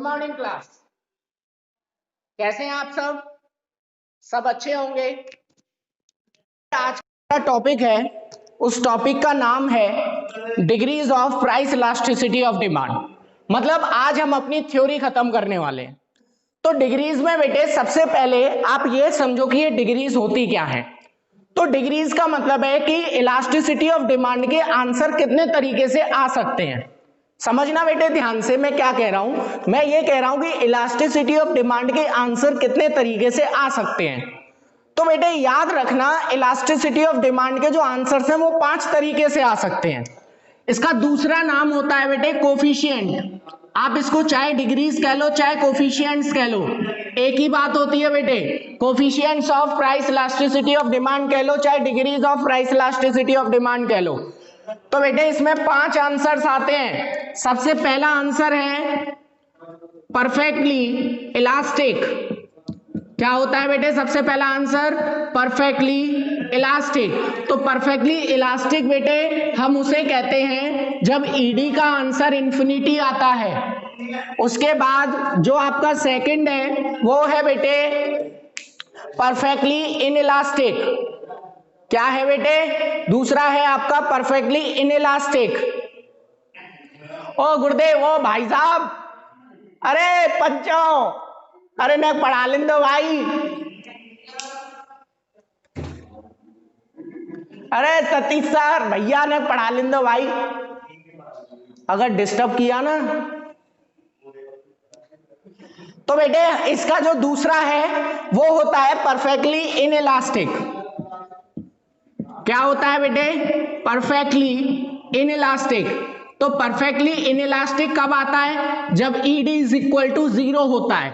Morning class. कैसे हैं आप सब अच्छे होंगे। आज का टॉपिक है, उस टॉपिक का नाम है degrees of price elasticity of demand. मतलब आज हम अपनी थ्योरी खत्म करने वाले हैं। तो डिग्रीज में बेटे सबसे पहले आप ये समझो कि ये डिग्रीज होती क्या है। तो डिग्रीज का मतलब है कि इलास्टिसिटी ऑफ डिमांड के आंसर कितने तरीके से आ सकते हैं। समझना बेटे ध्यान से, मैं क्या कह रहा हूं। मैं ये कह रहा हूं कि इलास्टिसिटी ऑफ डिमांड के आंसर कितने तरीके से आ सकते हैं। तो बेटे याद रखना, इलास्टिसिटी ऑफ डिमांड के जो आंसर्स हैं वो 5 तरीके से आ सकते हैं। इसका दूसरा नाम होता है बेटे कोफिशिएंट। आप इसको चाहे डिग्रीज कह लो चाहे कोफिशिएंट्स कह लो, एक ही बात होती है बेटे। Coefficients of price elasticity of demand कह लो चाहे degrees of price elasticity of demand कह लो। तो बेटे इसमें 5 आंसर्स आते हैं। सबसे पहला आंसर है परफेक्टली इलास्टिक। क्या होता है बेटे सबसे पहला आंसर? Perfectly elastic. तो परफेक्टली इलास्टिक बेटे हम उसे कहते हैं जब ईडी का आंसर इंफिनिटी आता है। उसके बाद जो आपका सेकंड है वो है बेटे परफेक्टली इनइलास्टिक। क्या है बेटे? दूसरा है आपका परफेक्टली इनइलास्टिक। ओ गुरुदेव, ओ भाई साहब, अरे पंचो, अरे ने पढ़ा लें दो भाई। अरे सतीश सर भैया ने पढ़ा लें दो भाई। अगर डिस्टर्ब किया ना तो बेटे इसका जो दूसरा है वो होता है परफेक्टली इनइलास्टिक। क्या होता है बेटे? Perfectly inelastic. तो परफेक्टली इनइलास्टिक कब आता है? जब ईडी इज इक्वल टू 0 होता है।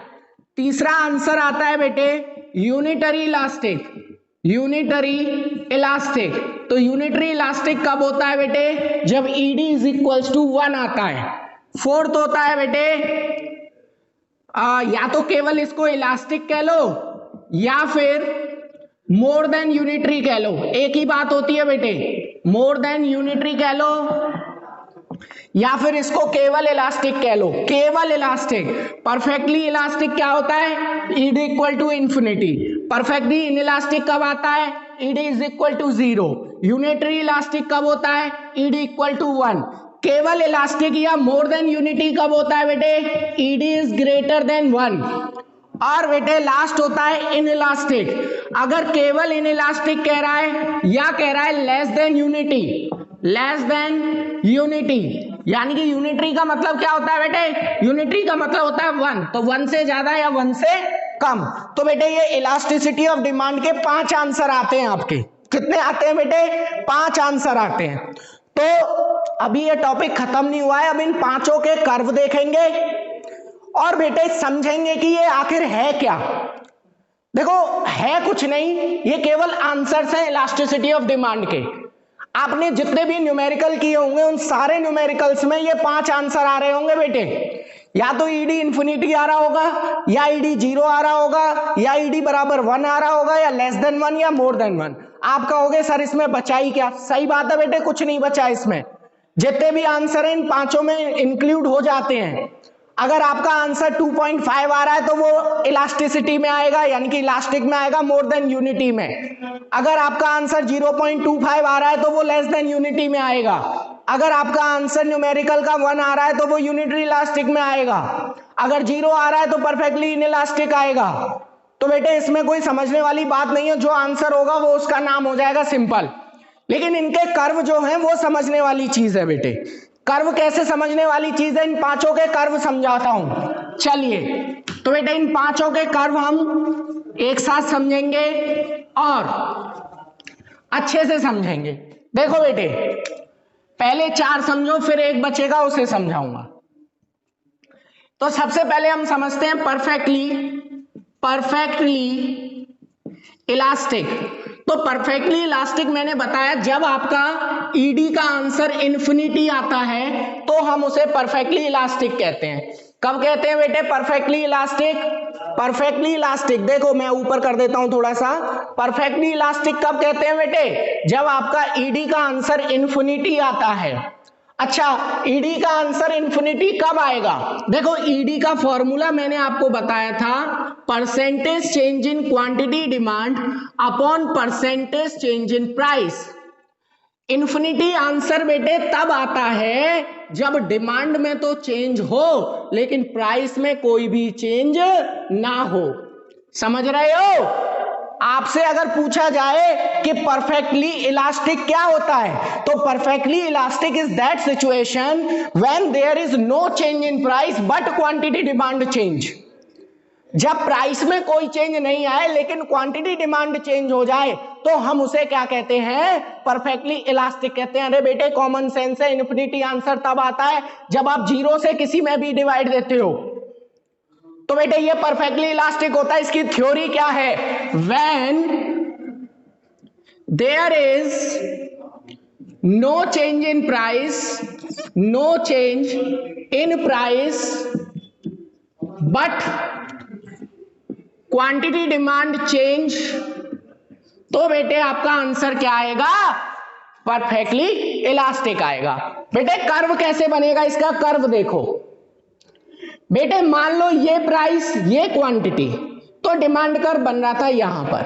तीसरा आंसर आता है बेटे यूनिटरी इलास्टिक। Unitary elastic. तो यूनिटरी इलास्टिक कब होता है बेटे? जब ईडी इज इक्वल टू 1 आता है। फोर्थ होता है बेटे या तो केवल इसको इलास्टिक कह लो या फिर मोर देन यूनिटरी कह लो। एक ही बात होती है बेटे, मोर देन यूनिटरी कह लो या फिर इसको केवल इलास्टिक कह लो। केवल इलास्टिक। परफेक्टली इलास्टिक क्या होता है? ED equal to infinity. Perfectly inelastic कब आता है? ED is equal to 0। Unitary elastic कब होता है? ED equal to 1। केवल इलास्टिक या मोर देन यूनिटी कब होता है बेटे? ED is greater than 1। और बेटे लास्ट होता है इनइलास्टिक। अगर केवल इनइलास्टिक कह रहा है या कह रहा है less than unity, less than unity, यानी कि यूनिटरी का मतलब क्या होता है बेटे? यूनिटरी का मतलब होता है 1। तो 1 से ज्यादा या 1 से कम। तो बेटे ये इलास्टिसिटी ऑफ डिमांड के 5 आंसर आते हैं आपके। कितने आते हैं बेटे? 5 आंसर आते हैं। तो अभी ये टॉपिक खत्म नहीं हुआ है, अब इन 5 के कर्व देखेंगे और बेटे समझेंगे कि ये आखिर है क्या। देखो है कुछ नहीं, ये केवल आंसर्स हैं इलास्टिसिटी ऑफ डिमांड के। आपने जितने भी न्यूमेरिकल किए होंगे उन सारे न्यूमेरिकल्स में ये 5 आंसर आ रहे होंगे बेटे। या तो ईडी इंफिनिटी आ रहा होगा, या ईडी 0 आ रहा होगा, या ईडी बराबर 1 आ रहा होगा, या लेस देन 1 या मोर देन 1। आप कहोगे सर इसमें बचा ही क्या? सही बात है बेटे, कुछ नहीं बचा इसमें। जितने भी आंसर हैं इन 5 में इंक्लूड हो जाते हैं। अगर आपका आंसर 2.5 आ रहा है तो वो इलास्टिसिटी में आएगा, यानी कि इलास्टिक में आएगा, मोर देन यूनिटी में। अगर आपका आंसर 0.25 आ रहा है तो वो लेस देन यूनिटी में आएगा। अगर आपका आंसर न्यूमेरिकल का 1 आ रहा है तो वो यूनिटरी इलास्टिक में आएगा। अगर 0 आ रहा है तो परफेक्टली इनइलास्टिक आएगा। तो बेटे इसमें कोई समझने वाली बात नहीं है, जो आंसर होगा वो उसका नाम हो जाएगा सिंपल। लेकिन इनके कर्व जो हैं वो समझने वाली चीज है बेटे। कर्व कैसे समझने वाली चीज है? इन 5 के कर्व समझाता हूं, चलिए। तो बेटे इन 5 के कर्व हम एक साथ समझेंगे और अच्छे से समझेंगे। देखो बेटे पहले 4 समझो, फिर एक बचेगा उसे समझाऊंगा। तो सबसे पहले हम समझते हैं परफेक्टली इलास्टिक। तो परफेक्टली इलास्टिक मैंने बताया जब आपका ईडी का आंसर इंफिनिटी आता है तो हम उसे परफेक्टली इलास्टिक कहते हैं। कब कहते हैं बेटे परफेक्टली इलास्टिक? परफेक्टली इलास्टिक देखो मैं ऊपर कर देता हूं थोड़ा सा। परफेक्टली इलास्टिक कब कहते हैं बेटे? जब आपका ईडी का आंसर इंफिनिटी आता है। अच्छा, ईडी का आंसर इन्फिनिटी कब आएगा? देखो ईडी का फॉर्मूला मैंने आपको बताया था, percentage change in quantity demand upon percentage change in price. Infinity answer बेटे तब आता है जब डिमांड में तो चेंज हो लेकिन प्राइस में कोई भी चेंज ना हो। समझ रहे हो? आपसे अगर पूछा जाए कि परफेक्टली इलास्टिक क्या होता है, तो perfectly elastic is that situation when there is no change in price but quantity demand change. जब प्राइस में कोई चेंज नहीं आए लेकिन क्वांटिटी डिमांड चेंज हो जाए तो हम उसे क्या कहते हैं? परफेक्टली इलास्टिक कहते हैं। अरे बेटे कॉमन सेंस है, इन्फिनिटी आंसर तब आता है जब आप जीरो से किसी में भी डिवाइड देते हो। तो बेटे ये परफेक्टली इलास्टिक होता है। इसकी थ्योरी क्या है? When there is no change in price, no change in price but quantity demand change, तो बेटे आपका आंसर क्या आएगा? परफेक्टली इलास्टिक आएगा। बेटे कर्व कैसे बनेगा? इसका कर्व देखो बेटे, मान लो ये प्राइस ये क्वांटिटी, तो डिमांड कर्व बन रहा था यहां पर।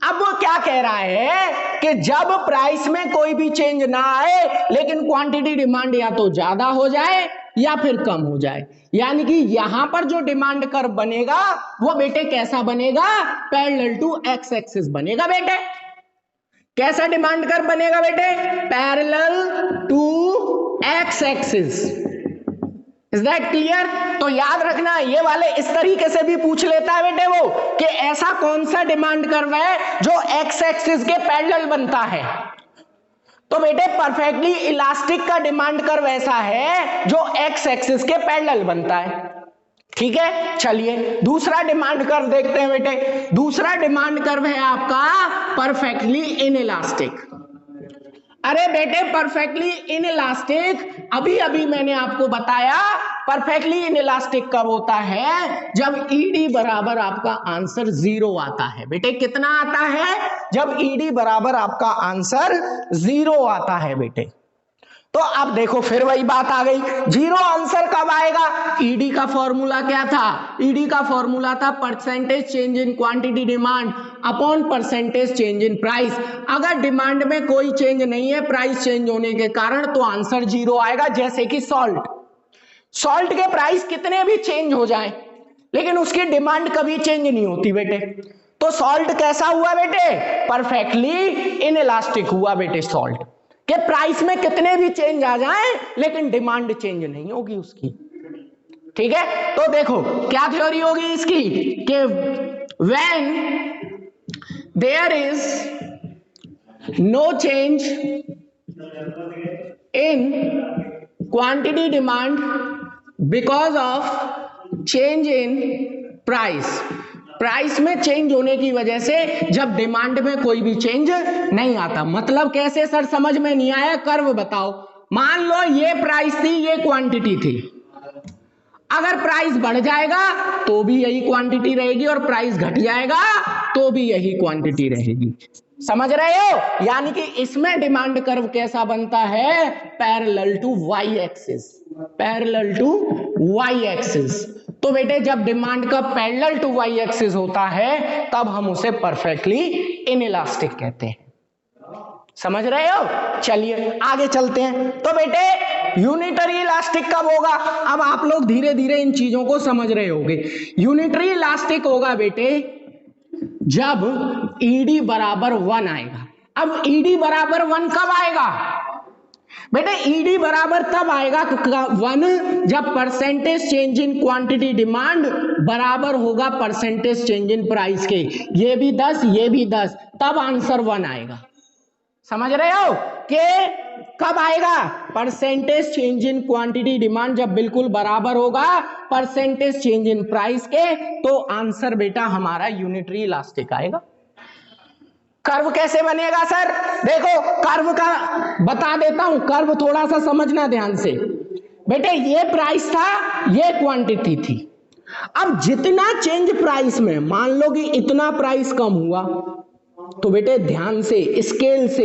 अब वो क्या कह रहा है कि जब प्राइस में कोई भी चेंज ना आए लेकिन क्वांटिटी डिमांड या तो ज्यादा हो जाए या फिर कम हो जाए, यानी कि यहां पर जो डिमांड कर्व बनेगा वो बेटे कैसा बनेगा? पैरेलल टू एक्स एक्सिस बनेगा। बेटे कैसा डिमांड कर्व बनेगा बेटे? Parallel to X axis. Is that clear? तो याद रखना, ये वाले इस तरीके से भी पूछ लेता है बेटे वो कि ऐसा कौन सा डिमांड कर्व है जो एक्स एक्सिस के पैरेलल बनता है। तो बेटे परफेक्टली इलास्टिक का डिमांड कर्व ऐसा है जो एक्स एक्सिस के पैरेलल बनता है। ठीक है, चलिए दूसरा डिमांड कर्व देखते हैं बेटे। दूसरा डिमांड कर्व है आपका परफेक्टली इनइलास्टिक। अरे बेटे परफेक्टली इनइलास्टिक अभी अभी मैंने आपको बताया, परफेक्टली इनइलास्टिक कब होता है? जब ईडी बराबर आपका आंसर जीरो आता है। बेटे कितना आता है? जब ईडी बराबर आपका आंसर जीरो आता है बेटे। तो अब देखो फिर वही बात आ गई, जीरो आंसर कब आएगा? ईडी का फॉर्मूला क्या था? ईडी का फॉर्मूला था percentage change in quantity demand upon percentage change in price. अगर डिमांड में कोई चेंज नहीं है प्राइस चेंज होने के कारण, तो आंसर जीरो आएगा। जैसे कि सॉल्ट के प्राइस कितने भी चेंज हो जाए लेकिन उसकी डिमांड कभी चेंज नहीं होती बेटे। तो सॉल्ट कैसा हुआ बेटे? परफेक्टली इनइलास्टिक हुआ बेटे सॉल्ट, कि प्राइस में कितने भी चेंज आ जाएं लेकिन डिमांड चेंज नहीं होगी उसकी। ठीक है, तो देखो क्या थ्योरी होगी इसकी कि when there is no change in quantity demand because of change in price, price में चेंज होने की वजह से जब डिमांड में कोई भी चेंज नहीं आता। मतलब कैसे सर? समझ में नहीं आया, कर्व बताओ। मान लो ये प्राइस थी, ये क्वांटिटी थी। अगर प्राइस बढ़ जाएगा तो भी यही क्वांटिटी रहेगी और प्राइस घट जाएगा तो भी यही क्वांटिटी रहेगी। समझ रहे हो? यानी कि इसमें डिमांड कर्व कैसा बनता है? Parallel to Y axis, parallel to Y axis. तो बेटे जब डिमांड का पैरेलल टू वाई एक्सिस होता है तब हम उसे परफेक्टली इनइलास्टिक कहते हैं। समझ रहे हो? चलिए आगे चलते हैं। तो बेटे यूनिटरी इलास्टिक कब होगा? अब आप लोग धीरे धीरे इन चीजों को समझ रहे होंगे। यूनिटरी इलास्टिक होगा बेटे जब ईडी बराबर 1 आएगा। अब ईडी बराबर 1 कब आएगा बेटे? ईडी बराबर तब आएगा 1 जब percentage change in quantity demand बराबर होगा परसेंटेज चेंज इन प्राइस के। ये भी 10 ये भी 10, तब आंसर 1 आएगा। समझ रहे हो कि कब आएगा? Percentage change in quantity demand जब बिल्कुल बराबर होगा परसेंटेज चेंज इन प्राइस के, तो आंसर बेटा हमारा यूनिटरी इलास्टिक आएगा। कर्व कैसे बनेगा सर? देखो कर्व का बता देता हूं, कर्व थोड़ा सा समझना ध्यान से। बेटे ये प्राइस था, ये क्वांटिटी थी। अब जितना चेंज प्राइस में, मान लो कि इतना प्राइस कम हुआ, तो बेटे ध्यान से स्केल से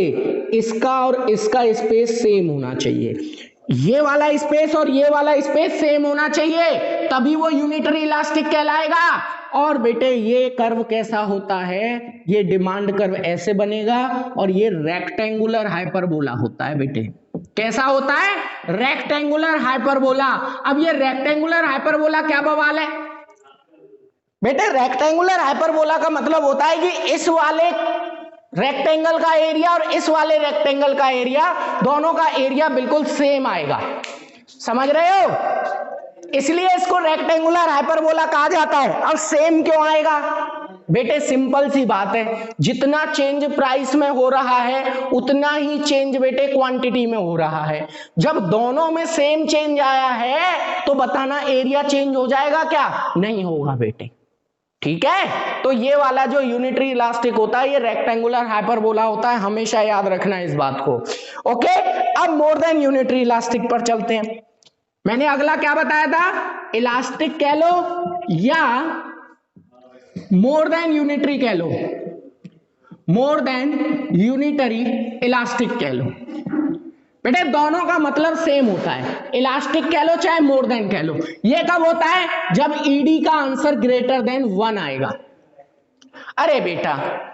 इसका और इसका स्पेस सेम होना चाहिए। ये वाला स्पेस और ये वाला स्पेस सेम होना चाहिए, तभी वो यूनिटरी इलास्टिक कहलाएगा। और बेटे ये कर्व कैसा होता है, ये डिमांड कर्व ऐसे बनेगा और ये रेक्टेंगुलर हाइपरबोला होता है बेटे। कैसा होता है? Rectangular hyperbola. अब ये रेक्टेंगुलर हाइपरबोला क्या बवाल है बेटे? रेक्टेंगुलर हाइपरबोला का मतलब होता है कि इस वाले रेक्टेंगल का एरिया और इस वाले रेक्टेंगल का एरिया, दोनों का एरिया बिल्कुल सेम आएगा। समझ रहे हो? इसलिए इसको रेक्टेंगुलर हाइपरबोला कहा जाता है। अब सेम क्यों आएगा बेटे? सिंपल सी बात है, जितना चेंज प्राइस में हो रहा है उतना ही चेंज बेटे क्वांटिटी में हो रहा है। जब दोनों में सेम चेंज आया है तो बताना एरिया चेंज हो जाएगा क्या? नहीं होगा बेटे। ठीक है, तो ये वाला जो यूनिटरी इलास्टिक होता है ये रेक्टेंगुलर हाइपरबोला होता है, हमेशा याद रखना इस बात को। ओके, अब मोर देन यूनिटरी इलास्टिक पर चलते हैं। मैंने अगला क्या बताया था? इलास्टिक कह लो या मोर देन यूनिटरी कह लो, मोर देन यूनिटरी इलास्टिक कह लो। बेटे दोनों का मतलब सेम होता है, इलास्टिक कह लो चाहे मोर देन कह लो। ये कब होता है? जब ईडी का आंसर ग्रेटर देन 1 आएगा। अरे बेटा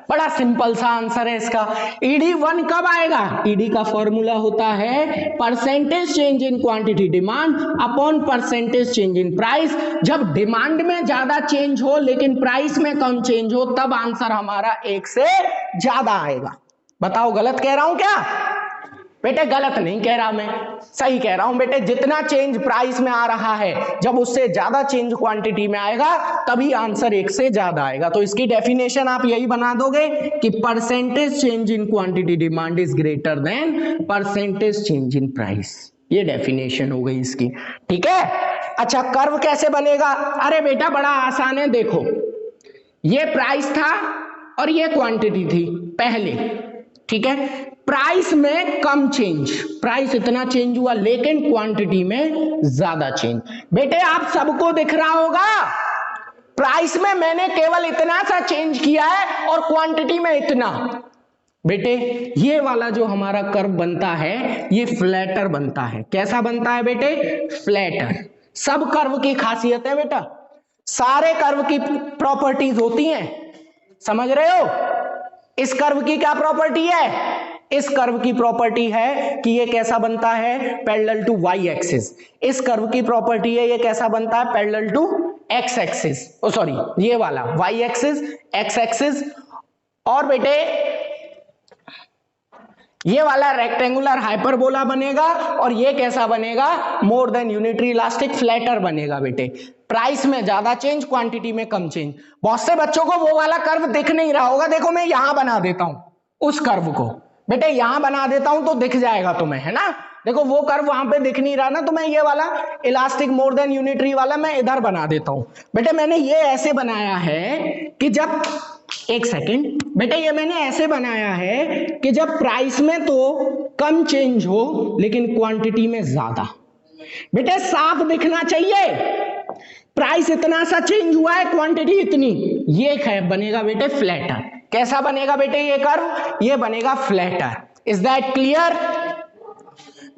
बड़ा सिंपल सा आंसर है इसका। ईडी 1 कब आएगा? ईडी का फॉर्मूला होता है percentage change in quantity demand upon percentage change in price. जब डिमांड में ज्यादा चेंज हो लेकिन प्राइस में कम चेंज हो तब आंसर हमारा 1 से ज्यादा आएगा। बताओ गलत कह रहा हूं क्या? बेटे गलत नहीं कह रहा, मैं सही कह रहा हूं बेटे। जितना चेंज प्राइस में आ रहा है जब उससे ज्यादा चेंज क्वांटिटी में आएगा तभी आंसर 1 से ज्यादा आएगा। तो इसकी डेफिनेशन आप यही बना दोगे कि percentage change in quantity demand is greater than percentage change in price. ये डेफिनेशन हो गई इसकी। ठीक है, अच्छा कर्व कैसे बनेगा? अरे बेटा बड़ा आसान है, देखो ये प्राइस था और ये क्वांटिटी थी पहले। ठीक है, प्राइस में कम चेंज, प्राइस इतना चेंज हुआ लेकिन क्वांटिटी में ज्यादा चेंज। बेटे आप सबको दिख रहा होगा प्राइस में मैंने केवल इतना सा चेंज किया है और क्वांटिटी में इतना। बेटे ये वाला जो हमारा कर्व बनता है ये फ्लैटर बनता है। कैसा बनता है बेटे? फ्लैटर। सब कर्व की खासियत है बेटा, सारे कर्व की प्रॉपर्टीज होती हैं। समझ रहे हो? इस कर्व की क्या प्रॉपर्टी है? इस कर्व की प्रॉपर्टी है कि ये कैसा बनता है? Parallel to Y axis. इस कर्व की प्रॉपर्टी है ये कैसा बनता है? Parallel to X axis. Oh sorry, ये वाला वाई एक्सिस, एक्स एक्सिस। और बेटे ये वाला रेक्टेंगुलर हाइपरबोला बनेगा और ये कैसा बनेगा? More than unitary elastic flatter बनेगा बेटे। प्राइस में ज्यादा चेंज, क्वांटिटी में कम चेंज। बहुत से बच्चों को वो वाला कर्व दिख नहीं रहा होगा, देखो मैं यहां बना देता हूं उस कर्व को। बेटे यहां बना देता हूं तो दिख जाएगा तुम्हें, है ना? देखो वो कर्व वहां पे दिख नहीं रहा ना, तो मैं ये वाला इलास्टिक मोर देन यूनिटरी वाला मैं इधर बना देता हूं। बेटे मैंने ये ऐसे बनाया है कि जब, एक सेकेंड बेटे, ये मैंने ऐसे बनाया है कि जब प्राइस में तो कम चेंज हो लेकिन क्वांटिटी में ज्यादा। बेटे साफ दिखना चाहिए, प्राइस इतना सा चेंज हुआ है क्वांटिटी इतनी, ये बनेगा बेटे फ्लैटर। कैसा बनेगा बेटे ये कर्व? ये बनेगा फ्लैटर। Is that clear?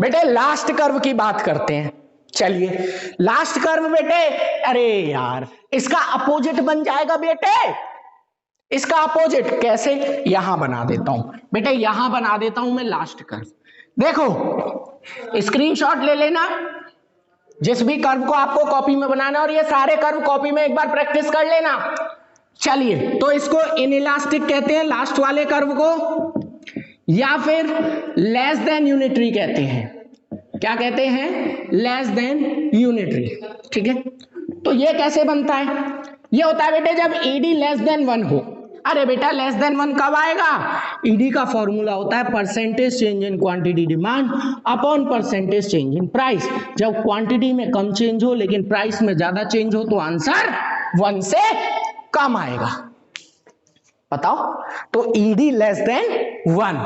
बेटे लास्ट कर्व की बात करते हैं। चलिए लास्ट कर्व बेटे, अरे यार इसका अपोजिट बन जाएगा बेटे। इसका अपोजिट कैसे? यहां बना देता हूं बेटे, यहां बना देता हूं मैं लास्ट कर्व। देखो स्क्रीनशॉट ले लेना जिस भी कर्व को आपको कॉपी में बनाना, और ये सारे कर्व कॉपी में एक बार प्रैक्टिस कर लेना। चलिए तो इसको इनइलास्टिक कहते हैं लास्ट वाले कर्व को, या फिर लेस देन यूनिटरी कहते हैं। क्या कहते हैं? Less than unitary. ठीक है, तो ये कैसे बनता है? ये होता है बेटे जब ईडी लेस देन 1 हो। अरे बेटा लेस देन 1 कब आएगा? ईडी का फॉर्मूला होता है percentage change in quantity demand upon percentage change in price. जब क्वांटिटी में कम चेंज हो लेकिन प्राइस में ज्यादा चेंज हो तो आंसर 1 से कम आएगा। बताओ, तो ईडी लेस देन 1।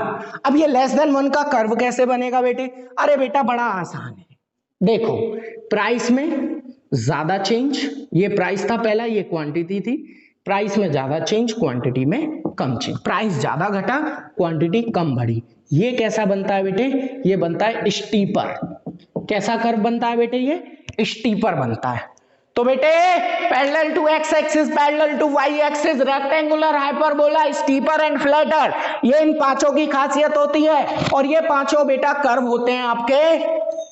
अब ये लेस देन 1 का कर्व कैसे बनेगा बेटे? अरे बेटा बड़ा आसान है, देखो प्राइस में ज्यादा चेंज, ये प्राइस था पहला, ये क्वांटिटी थी। प्राइस में ज्यादा चेंज, क्वांटिटी में कम चेंज। प्राइस ज्यादा घटा, क्वांटिटी कम बढ़ी। ये कैसा बनता है बेटे? ये बनता है स्टीपर। कैसा कर्व बनता है बेटे? ये स्टीपर बनता है। तो बेटे parallel to X axis, parallel to Y axis, rectangular, hyperbola, steeper and flatter, ये इन पांचों की खासियत होती है। और ये पांचों बेटा कर्व होते हैं आपके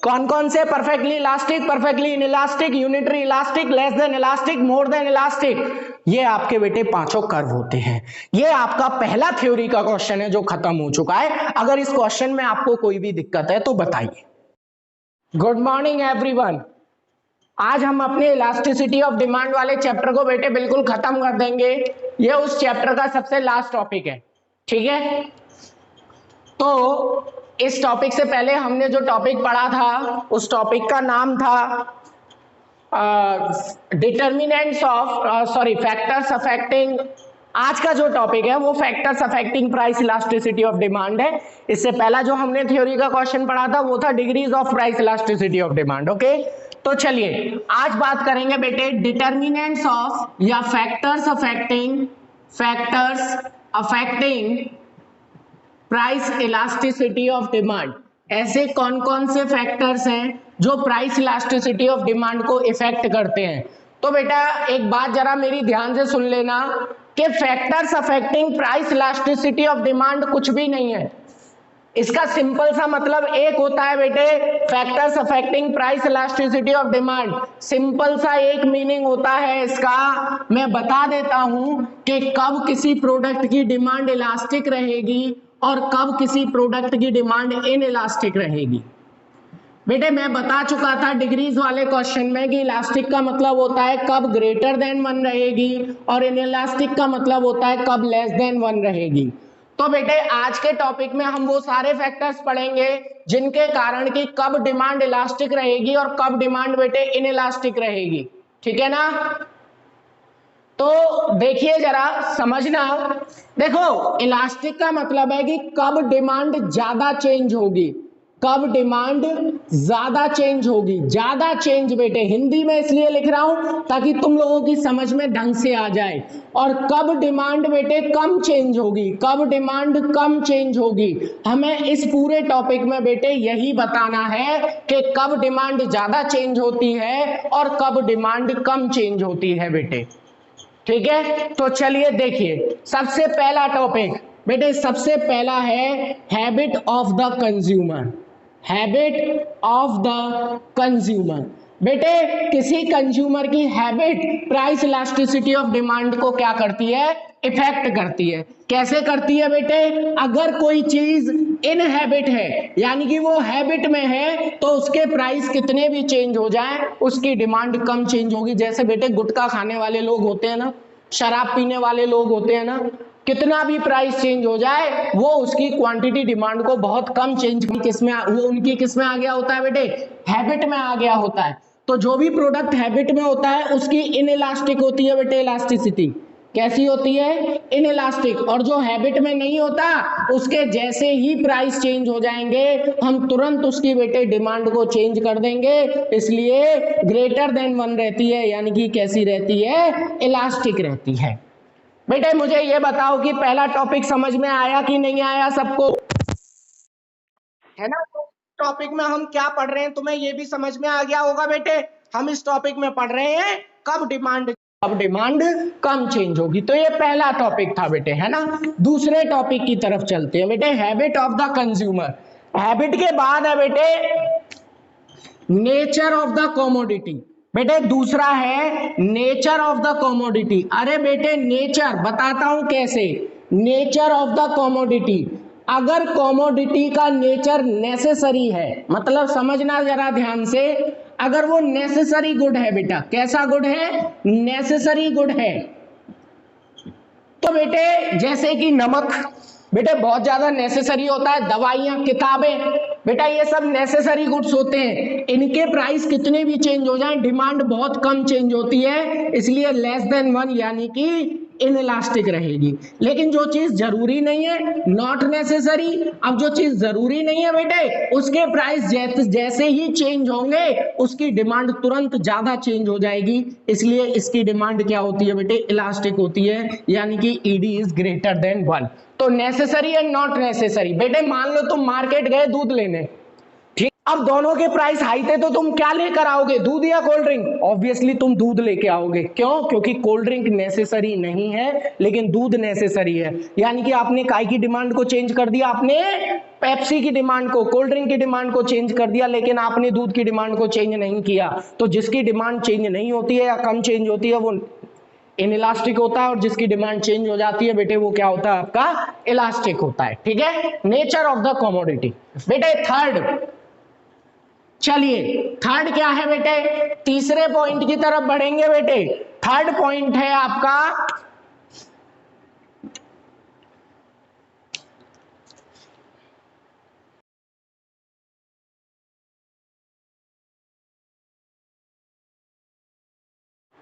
कौन कौन से? Perfectly elastic, perfectly inelastic, unitary elastic, less than elastic, more than elastic. ये आपके बेटे पांचों कर्व होते हैं। ये आपका पहला थ्योरी का क्वेश्चन है जो खत्म हो चुका है। अगर इस क्वेश्चन में आपको कोई भी दिक्कत है तो बताइए। Good morning everyone. आज हम अपने इलास्टिसिटी ऑफ डिमांड वाले चैप्टर को बेटे बिल्कुल खत्म कर देंगे। ये उस चैप्टर का सबसे लास्ट टॉपिक है, ठीक है? तो इस टॉपिक से पहले हमने जो टॉपिक पढ़ा था उस टॉपिक का नाम था डिटर्मिनेंट्स ऑफ फैक्टर्स अफेक्टिंग। आज का जो टॉपिक है वो factors affecting price elasticity of demand है। इससे पहला जो हमने थ्योरी का क्वेश्चन पढ़ा था वो था degrees of price elasticity of demand. Okay, तो चलिए आज बात करेंगे बेटे डिटर्मिनेंट्स ऑफ या factors affecting price elasticity of demand. ऐसे कौन कौन से फैक्टर्स हैं जो प्राइस इलास्टिसिटी ऑफ डिमांड को इफेक्ट करते हैं? तो बेटा एक बात जरा मेरी ध्यान से सुन लेना कि factors affecting price elasticity of demand कुछ भी नहीं है। इसका सिंपल सा मतलब एक होता है बेटे factors affecting price elasticity of demand. Simple सा एक मीनिंग होता है इसका, मैं बता देता हूं कि कब किसी प्रोडक्ट की डिमांड इलास्टिक रहेगी और कब किसी प्रोडक्ट की डिमांड इनइलास्टिक रहेगी। बेटे मैं बता चुका था डिग्रीज वाले क्वेश्चन में कि इलास्टिक का मतलब होता है कब ग्रेटर देन 1 रहेगी और इनइलास्टिक का मतलब होता है कब लेस देन 1 रहेगी। तो बेटे आज के टॉपिक में हम वो सारे फैक्टर्स पढ़ेंगे जिनके कारण कि कब डिमांड इलास्टिक रहेगी और कब डिमांड बेटे इनइलास्टिक रहेगी, ठीक है ना? तो देखिए जरा समझना, देखो इलास्टिक का मतलब है कि कब डिमांड ज्यादा चेंज होगी, कब डिमांड ज्यादा चेंज होगी। ज्यादा चेंज बेटे हिंदी में इसलिए लिख रहा हूं ताकि तुम लोगों की समझ में ढंग से आ जाए। और कब डिमांड बेटे कम चेंज होगी, कब डिमांड कम चेंज होगी। हमें इस पूरे टॉपिक में बेटे यही बताना है कि कब डिमांड ज्यादा चेंज होती है और कब डिमांड कम चेंज होती है बेटे, ठीक है? तो चलिए देखिए सबसे पहला टॉपिक बेटे, सबसे पहला है habit of the consumer. Habit of the consumer. बेटे किसी कंज्यूमर की habit price elasticity of demand को क्या करती है? इफेक्ट करती है। कैसे करती है बेटे? अगर कोई चीज इन हैबिट है यानी कि वो हैबिट में है तो उसके प्राइस कितने भी चेंज हो जाएं उसकी डिमांड कम चेंज होगी। जैसे बेटे गुटखा खाने वाले लोग होते हैं ना, शराब पीने वाले लोग होते हैं ना, कितना भी प्राइस चेंज हो जाए वो उसकी क्वांटिटी डिमांड को बहुत कम चेंज वो उनकी किस में आ गया होता है बेटे? हैबिट में आ गया होता है। तो जो भी प्रोडक्ट हैबिट में होता है उसकी इनइलास्टिक होती है बेटे इलास्टिसिटी। कैसी होती है? इनइलास्टिक। और जो हैबिट में नहीं होता उसके जैसे ही प्राइस चेंज हो जाएंगे हम तुरंत उसकी बेटे डिमांड को चेंज कर देंगे, इसलिए ग्रेटर देन 1 रहती है, यानी कि कैसी रहती है? इलास्टिक रहती है। बेटे मुझे ये बताओ कि पहला टॉपिक समझ में आया कि नहीं आया सबको, है ना? तो टॉपिक में हम क्या पढ़ रहे हैं तुम्हें ये भी समझ में आ गया होगा बेटे। हम इस टॉपिक में पढ़ रहे हैं कब डिमांड कम चेंज होगी। तो ये पहला टॉपिक था बेटे, है ना? दूसरे टॉपिक की तरफ चलते हैं बेटे, habit of the consumer. Habit के बाद है बेटे नेचर ऑफ द कमोडिटी। बेटे दूसरा है नेचर ऑफ द कमोडिटी। अरे बेटे नेचर बताता हूं कैसे। नेचर ऑफ द कमोडिटी, अगर कमोडिटी का नेचर नेसेसरी है, मतलब समझना जरा ध्यान से, अगर वो नेसेसरी गुड है बेटा, कैसा गुड है? नेसेसरी गुड है। तो बेटे जैसे कि नमक बेटे बहुत ज्यादा नेसेसरी होता है, दवाइयां, किताबें, बेटा ये सब नेसेसरी गुड्स होते हैं। इनके प्राइस कितने भी चेंज हो जाएं डिमांड बहुत कम चेंज होती है, इसलिए लेस देन 1 यानी कि इनइलास्टिक रहेगी। लेकिन जो चीज जरूरी नहीं है, नॉट नेसेसरी, अब जो चीज जरूरी नहीं है बेटे उसके प्राइस जैसे ही चेंज होंगे उसकी डिमांड तुरंत ज्यादा चेंज हो जाएगी, इसलिए इसकी डिमांड क्या होती है बेटे? इलास्टिक होती है, यानी कि ईडी इज ग्रेटर देन 1। तो नेसेसरी एंड नॉट नेसेसरी। बेटे मान लो तुम मार्केट गए दूध लेने, ठीक, अब दोनों के प्राइस हाई थे तो तुम क्या लेकर आओगे, दूध या कोल्ड ड्रिंक? ऑब्वियसली तुम दूध लेके आओगे। क्यों? क्योंकि कोल्ड ड्रिंक नेसेसरी नहीं है लेकिन दूध नेसेसरी है। यानी कि आपने काय की डिमांड को चेंज कर दिया, आपने पेप्सी की डिमांड को, कोल्ड ड्रिंक की डिमांड को चेंज कर दिया, लेकिन आपने दूध की डिमांड को चेंज नहीं किया। तो जिसकी डिमांड चेंज नहीं होती है या कम चेंज होती है वो इनइलास्टिक होता है, और जिसकी डिमांड चेंज हो जाती है बेटे वो क्या होता है, आपका इलास्टिक होता है। ठीक है, नेचर ऑफ द कमोडिटी। बेटे थर्ड, चलिए थर्ड क्या है बेटे, तीसरे पॉइंट की तरफ बढ़ेंगे बेटे। थर्ड पॉइंट है आपका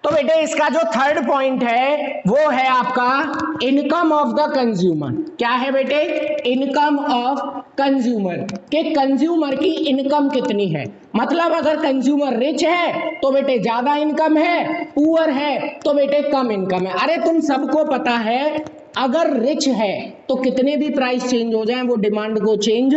तो बेटे इसका जो थर्ड पॉइंट है वो है आपका इनकम ऑफ द कंज्यूमर। क्या है बेटे, इनकम ऑफ कंज्यूमर, के कंज्यूमर की इनकम कितनी है। मतलब अगर कंज्यूमर रिच है तो बेटे ज्यादा इनकम है, पुअर है तो बेटे कम इनकम है। अरे तुम सबको पता है अगर रिच है तो कितने भी प्राइस चेंज हो जाएं वो डिमांड को चेंज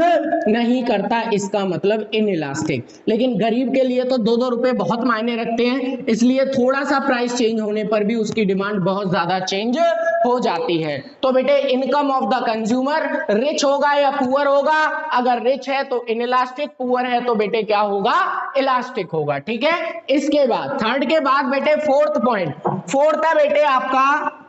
नहीं करता, इसका मतलब इनइलास्टिक। लेकिन गरीब के लिए तो 2-2 रुपए बहुत मायने रखते हैं, इसलिए थोड़ा सा प्राइस चेंज होने पर भी उसकी डिमांड बहुत ज्यादा चेंज हो जाती है। तो बेटे income of the consumer, rich होगा या पुअर होगा, अगर रिच है तो इनइलास्टिक, पुअर है तो बेटे क्या होगा, इलास्टिक होगा। ठीक है, इसके बाद थर्ड के बाद बेटे फोर्थ पॉइंट, फोर्थ है बेटे आपका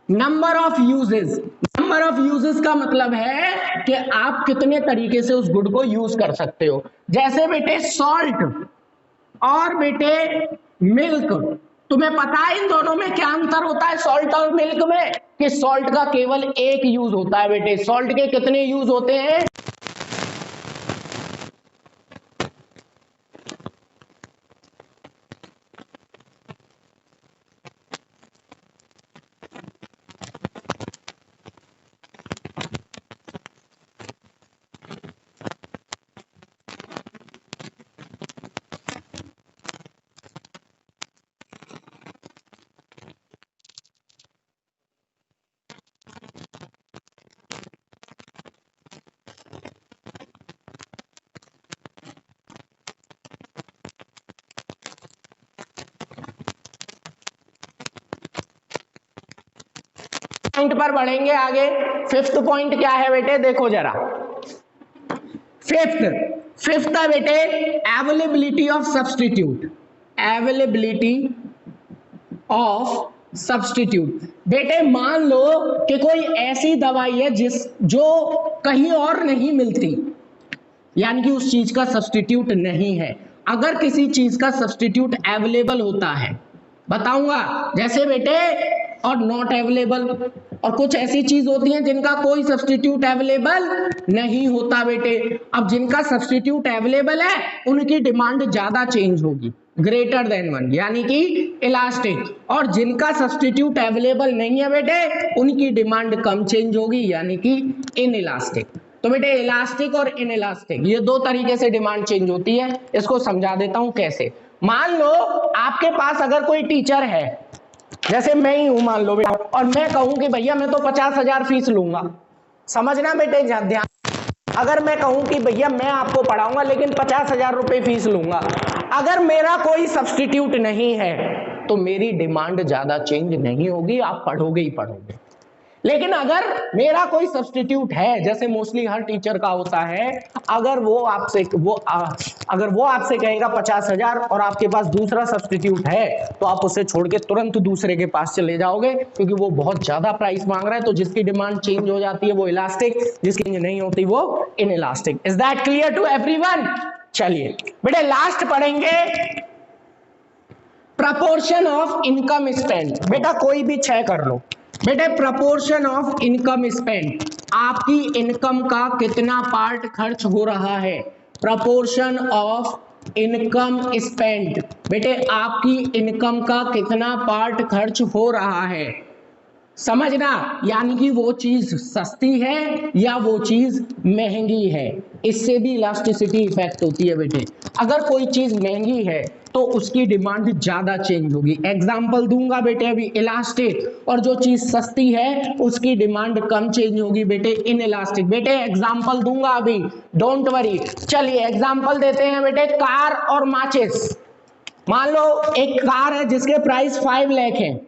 number of uses. Number of uses का मतलब है कि आप कितने तरीके से उस गुड को यूज कर सकते हो। जैसे बेटे सॉल्ट और बेटे मिल्क, तुम्हें पता है इन दोनों में क्या अंतर होता है, सॉल्ट और मिल्क में, कि सॉल्ट का केवल एक यूज होता है बेटे, सॉल्ट के कितने यूज होते हैं, पॉइंट पर बढ़ेंगे आगे। फिफ्थ पॉइंट क्या है बेटे, देखो जरा, फिफ्थ है बेटे availability of substitute. Availability of substitute. बेटे मान लो कि कोई ऐसी दवाई है जो कहीं और नहीं मिलती, यानी कि उस चीज का सब्सटीट्यूट नहीं है। अगर किसी चीज का सब्सटीट्यूट अवेलेबल होता है, बताऊंगा, जैसे बेटे और नॉट अवेलेबल, और कुछ ऐसी चीज होती हैं जिनका कोई सब्सटीट्यूट अवेलेबल नहीं होता बेटे। अब जिनका सब्सटीट्यूट अवेलेबल है उनकी डिमांड ज्यादा चेंज होगी, ग्रेटर देन 1, यानी कि इलास्टिक, और जिनका सब्सटीट्यूट अवेलेबल नहीं है बेटे उनकी डिमांड कम चेंज होगी, यानी कि इनइलास्टिक। तो बेटे इलास्टिक और इनइलास्टिक ये दो तरीके से डिमांड चेंज होती है। इसको समझा देता हूं कैसे। मान लो आपके पास अगर कोई टीचर है, जैसे मैं ही हूं मान लो बेटा, और मैं कहूं कि भैया मैं तो 50,000 फीस लूंगा, समझना बेटे ध्यान। अगर मैं कहूं कि भैया मैं आपको पढ़ाऊंगा लेकिन 50,000 रुपए फीस लूंगा, अगर मेरा कोई सब्सटीट्यूट नहीं है तो मेरी डिमांड ज्यादा चेंज नहीं होगी, आप पढ़ोगे ही पढ़ोगे। लेकिन अगर मेरा कोई सब्सटीट्यूट है, जैसे मोस्टली हर टीचर का होता है, अगर वो आपसे कहेगा 50,000 और आपके पास दूसरा सब्सटीट्यूट है तो आप उसे छोड़ के तुरंत दूसरे के पास चले जाओगे, क्योंकि वो बहुत ज्यादा प्राइस मांग रहा है। तो जिसकी डिमांड चेंज हो जाती है वो इलास्टिक, जिसकी नहीं होती वो inelastic. Is that clear to everyone? चलिए बेटे लास्ट पढ़ेंगे प्रपोर्शन ऑफ इनकम स्पेंड। बेटा कोई भी 6 कर लो बेटे। प्रपोर्शन ऑफ इनकम स्पेंड, आपकी इनकम का कितना पार्ट खर्च हो रहा है। प्रपोर्शन ऑफ इनकम स्पेंड, बेटे आपकी इनकम का कितना पार्ट खर्च हो रहा है, समझना, यानी कि वो चीज सस्ती है या वो चीज महंगी है। इससे भी इलास्टिसिटी इफेक्ट होती है बेटे। अगर कोई चीज महंगी है तो उसकी डिमांड ज्यादा चेंज होगी। एग्जाम्पल दूंगा बेटे अभी इलास्टिक, और जो चीज सस्ती है उसकी डिमांड कम चेंज होगी बेटे इन इलास्टिक। बेटे एग्जाम्पल दूंगा अभी, डोंट वरी। चलिए एग्जाम्पल देते हैं बेटे, कार और माचिस। मान लो एक कार है जिसके प्राइस 5 लाख है,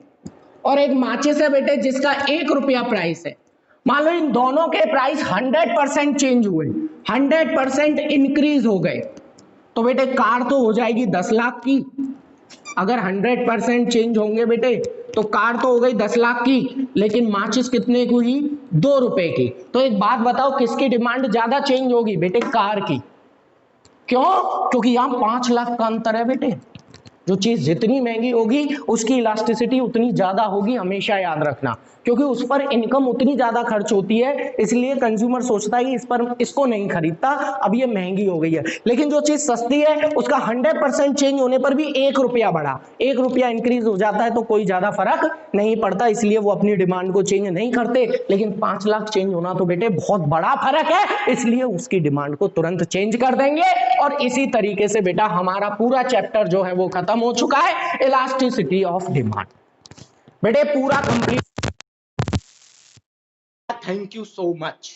और एक माचिस है बेटे जिसका 1 रुपया प्राइस है। मान लो इन दोनों के प्राइस 100% चेंज हुए, 100% इंक्रीज हो गए, तो बेटे कार तो हो जाएगी 10 लाख की। अगर 100% चेंज होंगे बेटे तो कार तो हो गई 10 लाख की, लेकिन माचिस कितने की हुई? 2 रुपए की। तो एक बात बताओ, किसकी डिमांड ज्यादा चेंज होगी? बेटे कार की। क्यों? क्योंकि यहां 5 लाख का अंतर है बेटे। जो चीज जितनी महंगी होगी उसकी इलास्टिसिटी उतनी ज्यादा होगी, हमेशा याद रखना, क्योंकि उस पर इनकम उतनी ज्यादा खर्च होती है, इसलिए कंज्यूमर सोचता है कि इस पर इसको नहीं खरीदता, अब ये महंगी हो गई है। लेकिन जो चीज सस्ती है उसका 100% चेंज होने पर भी 1 रुपया बढ़ा, 1 रुपया इंक्रीज हो जाता है तो कोई ज्यादा फर्क नहीं पड़ता, इसलिए वो अपनी डिमांड को चेंज नहीं करते। लेकिन 5 लाख चेंज होना तो बेटे बहुत बड़ा फर्क है, इसलिए उसकी डिमांड को तुरंत चेंज कर देंगे। और इसी तरीके से बेटा हमारा पूरा चैप्टर जो है वो खत्म हो चुका है, इलास्टिसिटी ऑफ डिमांड। बेटे पूरा complete. Thank you so much.